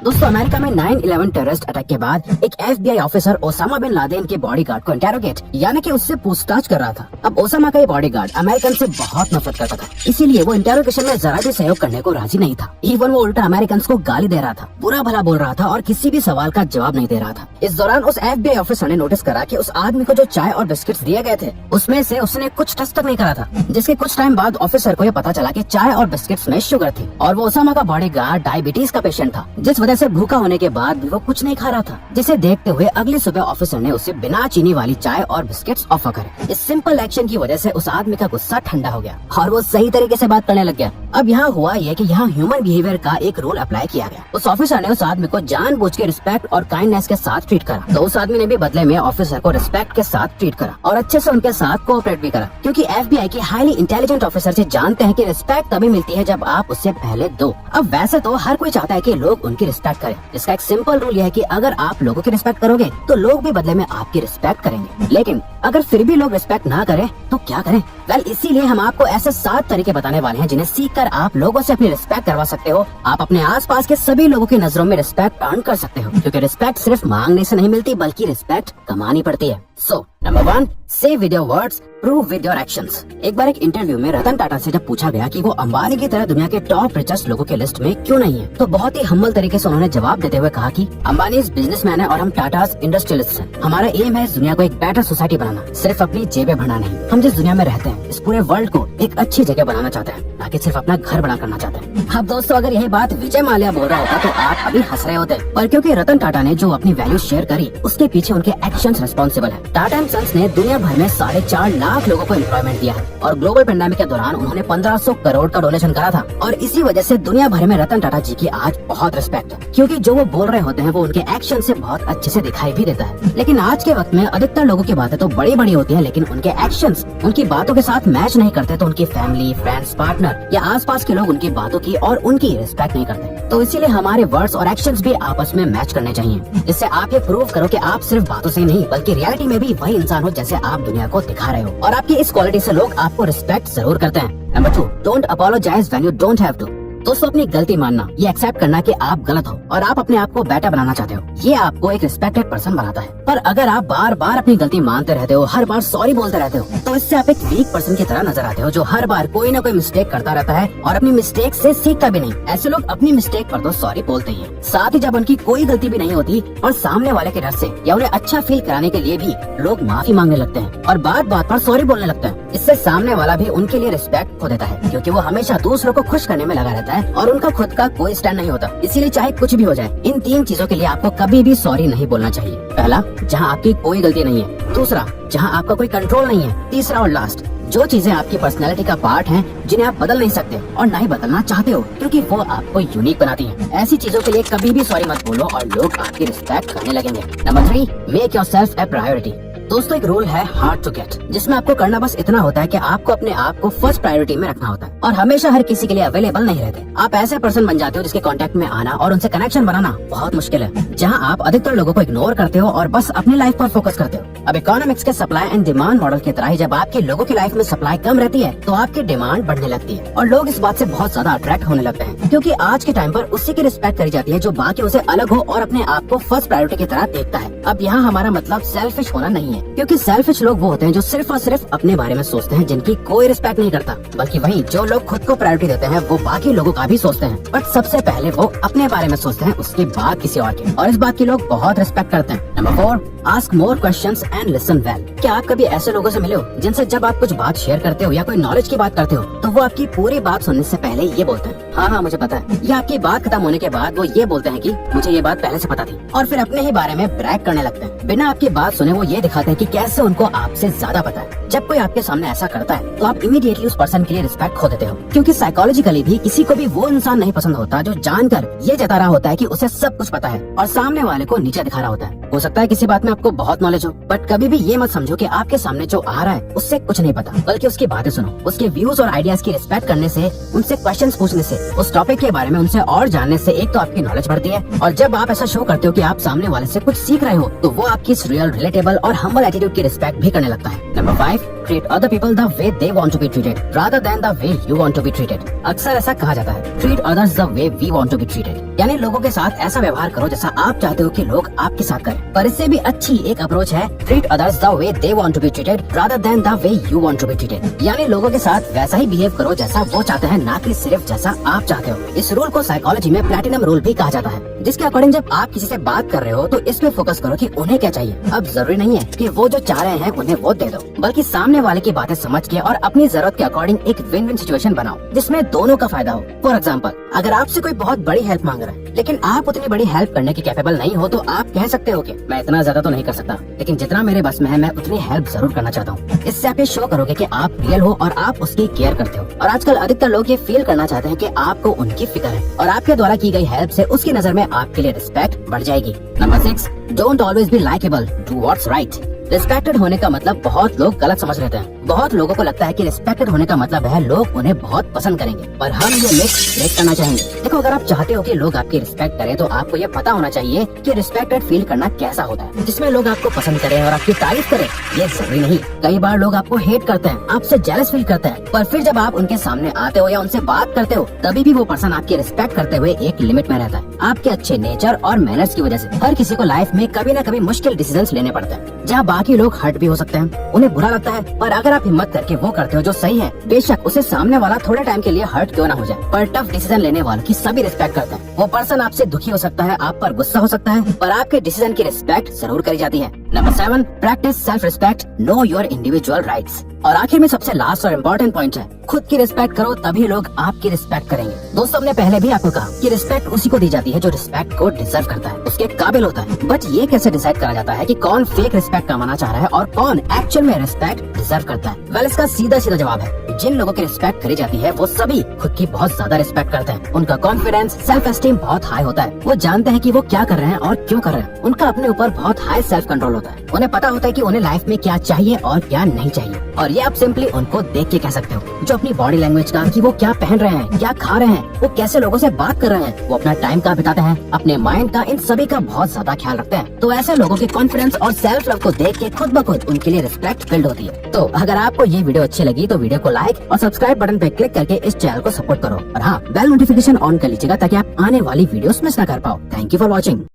दोस्तों अमेरिका में 9/11 terrorist attack के बाद एक FBI officer Osama bin Laden के बॉडीगार्ड को इंटेरोगेट यानी कि उससे पूछताछ कर रहा था। अब ओसामा का ये बॉडीगार्ड अमेरिकन से बहुत नफरत करता था, इसीलिए वो इंटेरोगेशन में जरा भी सहयोग करने को राजी नहीं था। इवन वो उल्टा अमेरिकन को गाली दे रहा था, बुरा भला बोल रहा था और किसी भी सवाल का जवाब नहीं दे रहा था। इस दौरान उस FBI ऑफिसर ने नोटिस करा कि उस आदमी को जो चाय और बिस्किट्स दिए गए थे उसमें से उसने कुछ टच तक नहीं करा था, जिसके कुछ टाइम बाद ऑफिसर को ये पता चला कि चाय और बिस्किट्स में शुगर थी और वो ओसामा का बॉडीगार्ड डायबिटीज का पेशेंट था, जिस वजह से भूखा होने के बाद भी वो कुछ नहीं खा रहा था। जिसे देखते हुए अगली सुबह ऑफिसर ने उसे बिना चीनी वाली चाय और बिस्किट्स ऑफर करे। इस सिंपल एक्शन की वजह से उस आदमी का गुस्सा ठंडा हो गया और वो सही तरीके से बात करने लग गया। अब यहाँ हुआ ये कि यहाँ ह्यूमन बिहेवियर का एक रूल अप्लाई किया गया। उस ऑफिसर ने उस आदमी को जानबूझ के रिस्पेक्ट और काइंडनेस के साथ ट्रीट करा, तो उस आदमी ने भी बदले में ऑफिसर को रिस्पेक्ट के साथ ट्रीट करा और अच्छे से उनके साथ कोऑपरेट भी करा, क्योंकि FBI के हाईली इंटेलिजेंट ऑफिसर से जानते हैं कि रिस्पेक्ट तभी मिलती है जब आप उससे पहले दो। अब वैसे तो हर कोई चाहता है कि लोग उनकी रिस्पेक्ट करें। इसका एक सिंपल रूल यह है कि अगर आप लोगों की रिस्पेक्ट करोगे तो लोग भी बदले में आपकी रिस्पेक्ट करेंगे, लेकिन अगर फिर भी लोग रिस्पेक्ट ना करें तो क्या करें? वेल, इसीलिए हम आपको ऐसे 7 तरीके बताने वाले हैं जिन्हें सीख कर आप लोगों से अपनी रिस्पेक्ट करवा सकते हो। आप अपने आसपास के सभी लोगों की नजरों में रिस्पेक्ट अर्न कर सकते हो, क्योंकि रिस्पेक्ट सिर्फ मांगने से नहीं मिलती बल्कि रिस्पेक्ट कमानी पड़ती है। सो नंबर 1, से with your words, prove with your actions. एक बार एक इंटरव्यू में रतन टाटा से जब पूछा गया कि वो अंबानी की तरह दुनिया के टॉप रिचेस्ट लोगों के लिस्ट में क्यों नहीं है, तो बहुत ही हम्बल तरीके से उन्होंने जवाब देते हुए कहा कि अंबानी बिजनेसमैन है और हम टाटास इंडस्ट्रियलिस्ट हैं। हमारा एम है इस दुनिया को एक बेटर सोसाइटी बनाना, सिर्फ अपनी जेबें भरना नहीं। हम जिस दुनिया में रहते हैं इस पूरे वर्ल्ड को एक अच्छी जगह बनाना चाहते हैं, ना कि सिर्फ अपना घर बना करना चाहते हैं। अब दोस्तों अगर यही बात विजय माल्या बोल रहा होता तो आप अभी हंस रहे होते, पर क्योंकि रतन टाटा ने जो अपनी वैल्यू शेयर करी उसके पीछे उनके एक्शंस रिस्पॉन्सिबल है। टाटा एंड सन्स ने दुनिया भर में 4.5 लाख लोगों को एम्प्लॉयमेंट दिया है और ग्लोबल पेंडेमिक के दौरान उन्होंने 1500 करोड़ का डोनेशन करा था और इसी वजह से दुनिया भर में रतन टाटा जी की आज बहुत रिस्पेक्ट है, क्योंकि जो वो बोल रहे होते हैं वो उनके एक्शन से बहुत अच्छे से दिखाई भी देता है। लेकिन आज के वक्त में अधिकतर लोगों की बातें तो बड़ी बड़ी होती है, लेकिन उनके एक्शंस उनकी बातों के साथ मैच नहीं करते, तो उनकी फैमिली, फ्रेंड्स, पार्टनर या आसपास के लोग उनकी बातों की और उनकी रिस्पेक्ट नहीं करते। तो इसीलिए हमारे वर्ड्स और एक्शंस भी आपस में मैच करने चाहिए, जिससे आप ये प्रूव करो कि आप सिर्फ बातों से ही नहीं बल्कि रियलिटी में भी वही इंसान हो जैसे आप दुनिया को दिखा रहे हो, और आपकी इस क्वालिटी से लोग आपको रिस्पेक्ट जरूर करते हैं। Number 2, don't apologise when you don't have to. दोस्तों अपनी गलती मानना, ये एक्सेप्ट करना कि आप गलत हो और आप अपने आप को बेटर बनाना चाहते हो, ये आपको एक रिस्पेक्टेड पर्सन बनाता है। पर अगर आप बार बार अपनी गलती मानते रहते हो, हर बार सॉरी बोलते रहते हो, तो इससे आप एक वीक पर्सन की तरह नजर आते हो जो हर बार कोई ना कोई मिस्टेक करता रहता है और अपनी मिस्टेक से सीखता भी नहीं। ऐसे लोग अपनी मिस्टेक पर तो सॉरी बोलते ही हैं, साथ ही जब उनकी कोई गलती भी नहीं होती और सामने वाले के डर से या उन्हें अच्छा फील कराने के लिए भी लोग माफी मांगने लगते हैं और बात बात पर सॉरी बोलने लगते हैं। इससे सामने वाला भी उनके लिए रिस्पेक्ट खो देता है, क्योंकि वो हमेशा दूसरों को खुश करने में लगा रहता है और उनका खुद का कोई स्टैंड नहीं होता। इसीलिए चाहे कुछ भी हो जाए, इन 3 चीजों के लिए आपको कभी भी सॉरी नहीं बोलना चाहिए। पहला, जहाँ आपकी कोई गलती नहीं है। दूसरा, जहाँ आपका कोई कंट्रोल नहीं है। तीसरा और लास्ट, जो चीजें आपकी पर्सनैलिटी का पार्ट हैं, जिन्हें आप बदल नहीं सकते और ना ही बदलना चाहते हो, क्योंकि वो आपको यूनिक बनाती हैं। ऐसी चीजों के लिए कभी भी सॉरी मत बोलो और लोग आपकी रिस्पेक्ट करने लगेंगे। नंबर 3, मेक योरसेल्फ ए प्रायोरिटी। दोस्तों एक रूल है हार्ड टू गेट, जिसमें आपको करना बस इतना होता है कि आपको अपने आप को फर्स्ट प्रायोरिटी में रखना होता है और हमेशा हर किसी के लिए अवेलेबल नहीं रहते। आप ऐसे पर्सन बन जाते हो जिसके कांटेक्ट में आना और उनसे कनेक्शन बनाना बहुत मुश्किल है, जहां आप अधिकतर लोगों को इग्नोर करते हो और बस अपनी लाइफ पर फोकस करते हो। अब इकोनॉमिक्स के सप्लाई एंड डिमांड मॉडल की तरह ही जब आपके लोगों की लाइफ में सप्लाई कम रहती है तो आपकी डिमांड बढ़ने लगती है और लोग इस बात से बहुत ज्यादा अट्रैक्ट होने लगते हैं, क्योंकि आज के टाइम पर उसी की रिस्पेक्ट करी जाती है जो बाकी से अलग हो और अपने आप को फर्स्ट प्रायोरिटी की तरह देखता है। अब यहाँ हमारा मतलब सेल्फिश होना नहीं है, क्योंकि सेल्फिश लोग वो होते हैं जो सिर्फ और सिर्फ अपने बारे में सोचते हैं, जिनकी कोई रिस्पेक्ट नहीं करता, बल्कि वहीं जो लोग खुद को प्रायोरिटी देते हैं वो बाकी लोगों का भी सोचते हैं, बट सबसे पहले वो अपने बारे में सोचते हैं, उसके बाद किसी और की, और इस बात की लोग बहुत रिस्पेक्ट करते हैं। Number 4, ask more questions and listen well. क्या आप कभी ऐसे लोगों से मिले हो जिनसे जब आप कुछ बात शेयर करते हो या कोई नॉलेज की बात करते हो तो वो आपकी पूरी बात सुनने से पहले ये बोलते हैं, हाँ मुझे पता है, या आपकी बात खत्म होने के बाद वो ये बोलते हैं कि मुझे ये बात पहले से पता थी, और फिर अपने ही बारे में ब्रैग करने लगते हैं। बिना आपकी बात सुने वो ये दिखाते हैं कि कैसे उनको आपसे ज्यादा पता है। जब कोई आपके सामने ऐसा करता है तो आप इमीडिएटली उस पर्सन के लिए रिस्पेक्ट खो देते हो, क्योंकि साइकोलॉजिकली भी किसी को भी वो इंसान नहीं पसंद होता जो जानकर ये जता रहा होता है कि उसे सब कुछ पता है और सामने वाले को नीचे दिखा रहा होता है। हो सकता है किसी बात में आपको बहुत नॉलेज हो, बट कभी भी ये मत समझो कि आपके सामने जो आ रहा है उससे कुछ नहीं पता, बल्कि उसकी बातें सुनो, उसके व्यूज और आइडियाज की रिस्पेक्ट करने से, उनसे क्वेश्चंस पूछने से, उस टॉपिक के बारे में उनसे और जानने से एक तो आपकी नॉलेज बढ़ती है, और जब आप ऐसा शो करते हो कि आप सामने वाले से कुछ सीख रहे हो तो वो आपकी रियल, रिलेटेबल और हम्बल एटीट्यूड की रिस्पेक्ट भी करने लगता है। Number 5, treat other people the way they want to be treated rather than the way you want to be treated. अक्सर ऐसा कहा जाता है, treat others the way we want to be treated, यानी लोगों के साथ ऐसा व्यवहार करो जैसा आप चाहते हो कि लोग आपके साथ करें। पर इससे भी अच्छी एक अप्रोच है, treat others the way they want to be treated rather than the way you want to be treated, यानी लोगों के साथ वैसा ही बिहेव करो जैसा वो चाहते हैं, ना कि सिर्फ जैसा आप चाहते हो। इस रूल को साइकोलॉजी में प्लैटिनम रूल भी कहा जाता है, जिसके अकॉर्डिंग जब आप किसी से बात कर रहे हो तो इस पे फोकस करो कि उन्हें क्या चाहिए। अब जरूरी नहीं है कि वो जो चाह रहे हैं उन्हें वो दे दो, बल्कि सामने वाले की बातें समझ के और अपनी जरूरत के अकॉर्डिंग एक विन विन सिचुएशन बनाओ जिसमें दोनों का फायदा हो। फॉर एग्जाम्पल, अगर आपसे कोई बहुत बड़ी हेल्प मांग रहा है लेकिन आप उतनी बड़ी हेल्प करने के कैपेबल नहीं हो, तो आप कह सकते हो कि मैं इतना ज्यादा तो नहीं कर सकता, लेकिन जितना मेरे बस में है मैं उतनी हेल्प जरूर करना चाहता हूँ। इससे आप ये शो करोगे कि आप रियल हो और आप उसकी केयर करते हो। और आजकल अधिकतर लोग ये फील करना चाहते हैं कि आपको उनकी फिक्र है और आपके द्वारा की गई हेल्प से उसकी नजर में आपके लिए रिस्पेक्ट बढ़ जाएगी। Number 6, don't always be likeable, do what's right. Respected होने का मतलब बहुत लोग गलत समझ लेते हैं। बहुत लोगों को लगता है कि रिस्पेक्टेड होने का मतलब है लोग उन्हें बहुत पसंद करेंगे, पर हम ये मिथ ब्रेक करना चाहेंगे। देखो, अगर आप चाहते हो कि लोग आपकी रिस्पेक्ट करें तो आपको ये पता होना चाहिए कि रिस्पेक्टेड फील करना कैसा होता है, जिसमें लोग आपको पसंद करें और आपकी तारीफ करें। ये जरूरी नहीं, कई बार लोग आपको हेट करते हैं, आपसे जेलस फील करते हैं, पर फिर जब आप उनके सामने आते हो या उनसे बात करते हो तभी भी वो पर्सन आपकी रिस्पेक्ट करते हुए एक लिमिट में रहता है। आपके अच्छे नेचर और मैनर्स की वजह से हर किसी को लाइफ में कभी न कभी मुश्किल डिसीजंस लेने पड़ते हैं, जहाँ बाकी लोग हर्ट भी हो सकते हैं, उन्हें बुरा लगता है, पर अगर आप हिम्मत करके वो करते हो जो सही है, बेशक उसे सामने वाला थोड़े टाइम के लिए हर्ट क्यों ना हो जाए, पर टफ डिसीजन लेने वालों की सभी रिस्पेक्ट करते हैं। वो पर्सन आपसे दुखी हो सकता है, आप पर गुस्सा हो सकता है, पर आपके डिसीजन की रिस्पेक्ट जरूर करी जाती है। Number 7, practice self respect, know your individual rights. और आखिर में सबसे लास्ट और इम्पोर्टेंट पॉइंट है, खुद की रिस्पेक्ट करो तभी लोग आपकी रिस्पेक्ट करेंगे। दोस्तों, हमने पहले भी आपको कहा कि रिस्पेक्ट उसी को दी जाती है जो रिस्पेक्ट को डिजर्व करता है, उसके काबिल होता है। बट ये कैसे डिसाइड करा जाता है कि कौन फेक रिस्पेक्ट कमाना चाह रहा है और कौन एक्चुअल में रिस्पेक्ट डिजर्व करता है? वेल, इसका सीधा सीधा जवाब है, जिन लोगों की रिस्पेक्ट करी जाती है वो सभी खुद की बहुत ज्यादा रिस्पेक्ट करते हैं। उनका कॉन्फिडेंस, सेल्फ एस्टीम बहुत हाई होता है। वो जानते हैं कि वो क्या कर रहे हैं और क्यों कर रहे हैं। उनका अपने ऊपर बहुत हाई सेल्फ कंट्रोल होता है। उन्हें पता होता है कि उन्हें लाइफ में क्या चाहिए और क्या नहीं चाहिए, और ये आप सिंपली उनको देख के कह सकते हो। जो अपनी बॉडी लैंग्वेज का, कि वो क्या पहन रहे हैं, क्या खा रहे हैं, वो कैसे लोगों से बात कर रहे हैं, वो अपना टाइम कहाँ बिताते हैं, अपने माइंड का, इन सभी का बहुत ज्यादा ख्याल रखते हैं। तो ऐसे लोगों के कॉन्फिडेंस और सेल्फ लव को देख के खुद ब खुद उनके लिए रिस्पेक्ट बिल्ड होती है। तो अगर आपको ये वीडियो अच्छी लगी तो वीडियो को लाइक और सब्सक्राइब बटन पे क्लिक करके इस चैनल को सपोर्ट करो, और हाँ, बेल नोटिफिकेशन ऑन कर लीजिएगा ताकि आप आने वाली वीडियोस मिस ना कर पाओ। Thank you for watching.